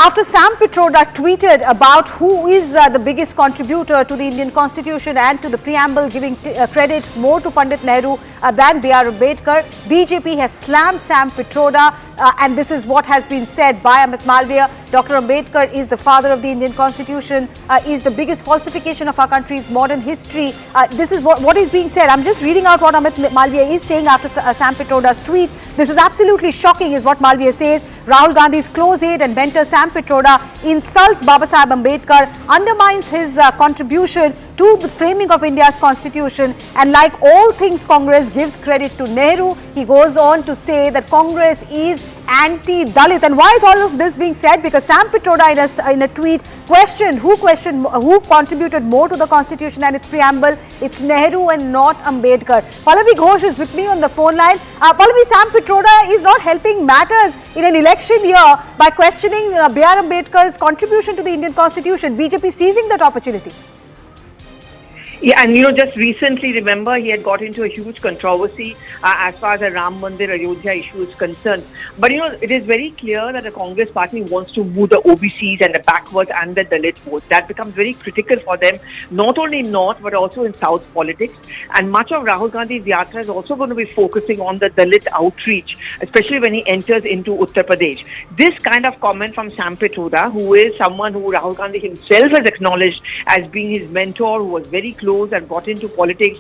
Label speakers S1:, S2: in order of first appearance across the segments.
S1: After Sam Pitroda tweeted about who is the biggest contributor to the Indian Constitution and to the preamble, giving credit more to Pandit Nehru than B.R. Ambedkar, BJP has slammed Sam Pitroda, and this is what has been said by Amit Malviya. Dr. Ambedkar is the father of the Indian Constitution, is the biggest falsification of our country's modern history. This is what is being said. I'm just reading out what Amit Malviya is saying after Sam Pitroda's tweet. This is absolutely shocking, is what Malviya says. Rahul Gandhi's close aide and mentor Sam Pitroda insults Babasaheb Ambedkar, undermines his contribution to the framing of India's constitution, and like all things Congress gives credit to Nehru. He goes on to say that Congress is anti-Dalit. And why is all of this being said? Because Sam Pitroda in a tweet questioned who contributed more to the constitution and its preamble. It's Nehru and not Ambedkar. Pallavi Ghosh is with me on the phone line. Pallavi, Sam Pitroda is not helping matters in an election year by questioning B.R. Ambedkar's contribution to the Indian constitution. BJP seizing that opportunity.
S2: Yeah, and just recently, remember, he had got into a huge controversy as far as the Ram Mandir Ayodhya issue is concerned. But it is very clear that the Congress party wants to move the OBCs and the backwards and the Dalit vote. That becomes very critical for them, not only in North but also in South politics. And much of Rahul Gandhi's yatra is also going to be focusing on the Dalit outreach, especially when he enters into Uttar Pradesh. This kind of comment from Sam Pitroda, who is someone who Rahul Gandhi himself has acknowledged as being his mentor, who was very close and got into politics,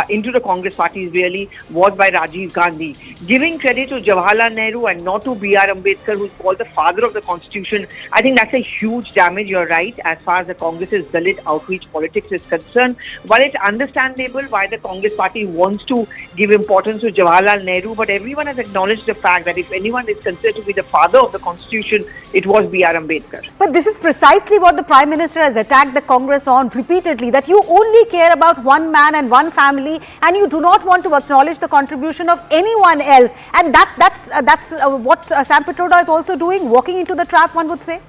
S2: into the Congress party really, was by Rajiv Gandhi. Giving credit to Jawaharlal Nehru and not to B.R. Ambedkar, who's called the father of the constitution, I think that's a huge damage, you're right, as far as the Congress's Dalit outreach politics is concerned. While it's understandable why the Congress party wants to give importance to Jawaharlal Nehru, but everyone has acknowledged the fact that if anyone is considered to be the father of the constitution, it was B.R. Ambedkar.
S1: But this is precisely what the Prime Minister has attacked the Congress on repeatedly, that you only care about one man and one family, and you do not want to acknowledge the contribution of anyone else. And that's what Sam Pitroda is also doing, walking into the trap, one would say.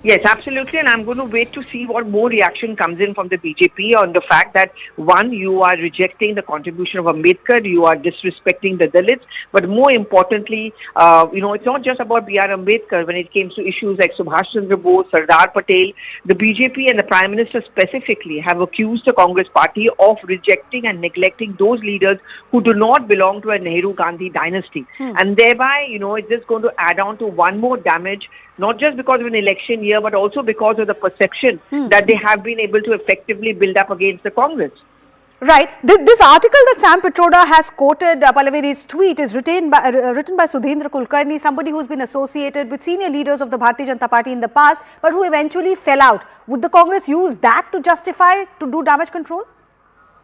S2: Yes, absolutely, and I'm going to wait to see what more reaction comes in from the BJP on the fact that, one, you are rejecting the contribution of Ambedkar, you are disrespecting the Dalits, but more importantly, it's not just about B.R. Ambedkar. When it comes to issues like Subhash Chandra Bose, Sardar Patel, the BJP and the Prime Minister specifically have accused the Congress party of rejecting and neglecting those leaders who do not belong to a Nehru-Gandhi dynasty. And thereby, it's just going to add on to one more damage, not just because of an election year, but also because of the perception that they have been able to effectively build up against the Congress.
S1: Right. This article that Sam Pitroda has quoted, Pallavi's tweet, is written by Sudhindra Kulkarni, somebody who's been associated with senior leaders of the Bharatiya Janata Party in the past, but who eventually fell out. Would the Congress use that to justify, to do damage control?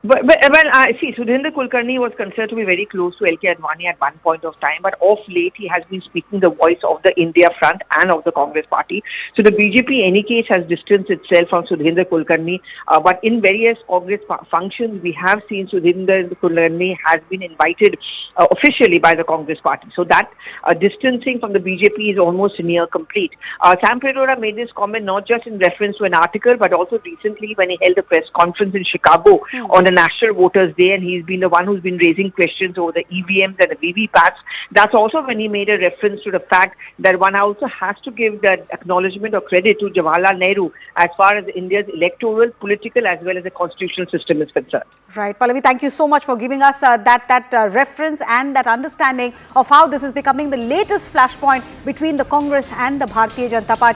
S2: See, Sudhindra Kulkarni was considered to be very close to L.K. Advani at one point of time, but of late he has been speaking the voice of the India Front and of the Congress party. So the BJP, in any case, has distanced itself from Sudhindra Kulkarni. But in various Congress functions, we have seen Sudhindra Kulkarni has been invited officially by the Congress party. So that distancing from the BJP is almost near complete. Sam Pitroda made this comment not just in reference to an article, but also recently when he held a press conference in Chicago on the National Voters' Day, and he's been the one who's been raising questions over the EVMs and the VVPATs. That's also when he made a reference to the fact that one also has to give that acknowledgement or credit to Jawaharlal Nehru as far as India's electoral, political as well as the constitutional system is concerned.
S1: Right. Pallavi, thank you so much for giving us that reference and that understanding of how this is becoming the latest flashpoint between the Congress and the Bharatiya Janata Party.